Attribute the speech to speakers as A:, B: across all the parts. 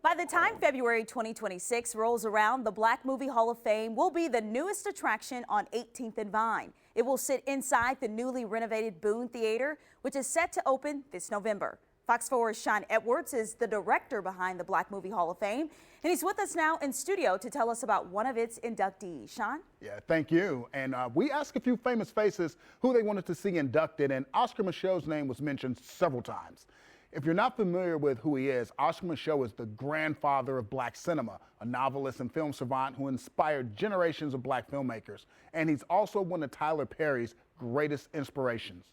A: By the time February 2026 rolls around, the Black Movie Hall of Fame will be the newest attraction on 18th and Vine. It will sit inside the newly renovated Boone Theater, which is set to open this November. Fox 4's Shawn Edwards is the director behind the Black Movie Hall of Fame, and he's with us now in studio to tell us about one of its inductees. Shawn?
B: Yeah, thank you. And we asked a few famous faces who they wanted to see inducted, and Oscar Micheaux's name was mentioned several times. If you're not familiar with who he is, Oscar Micheaux is the grandfather of black cinema, a novelist and film savant who inspired generations of black filmmakers. And he's also one of Tyler Perry's greatest inspirations.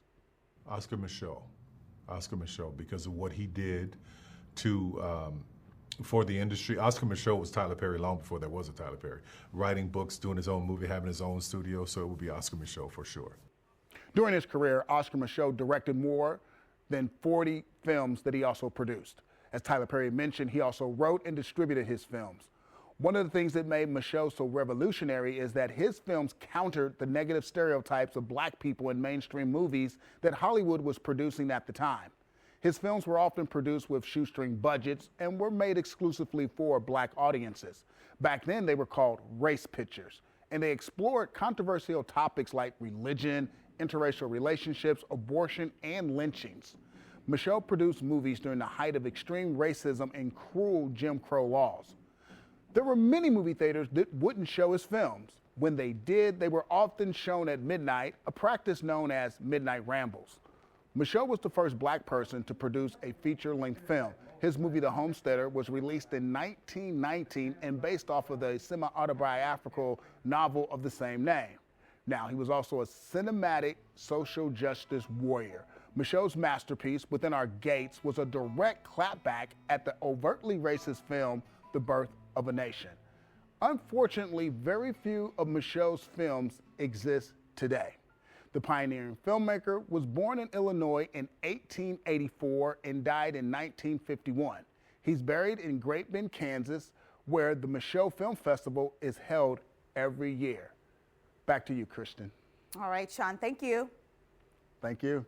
C: Oscar Micheaux, because of what he did to for the industry. Oscar Micheaux was Tyler Perry long before there was a Tyler Perry. Writing books, doing his own movie, having his own studio, so it would be Oscar Micheaux for sure.
B: During his career, Oscar Micheaux directed more than 40 films that he also produced. As Tyler Perry mentioned, he also wrote and distributed his films. One of the things that made Micheaux so revolutionary is that his films countered the negative stereotypes of black people in mainstream movies that Hollywood was producing at the time. His films were often produced with shoestring budgets and were made exclusively for black audiences. Back then, they were called race pictures, and they explored controversial topics like religion, interracial relationships, abortion, and lynchings. Micheaux produced movies during the height of extreme racism and cruel Jim Crow laws. There were many movie theaters that wouldn't show his films. When they did, they were often shown at midnight, a practice known as midnight rambles. Micheaux was the first black person to produce a feature-length film. His movie, The Homesteader, was released in 1919 and based off of the semi-autobiographical novel of the same name. Now, he was also a cinematic social justice warrior. Micheaux's masterpiece, Within Our Gates, was a direct clapback at the overtly racist film, The Birth of a Nation. Unfortunately, very few of Micheaux's films exist today. The pioneering filmmaker was born in Illinois in 1884 and died in 1951. He's buried in Great Bend, Kansas, where the Micheaux Film Festival is held every year. Back to you, Kristen.
A: All right, Shawn, thank you.
B: Thank you.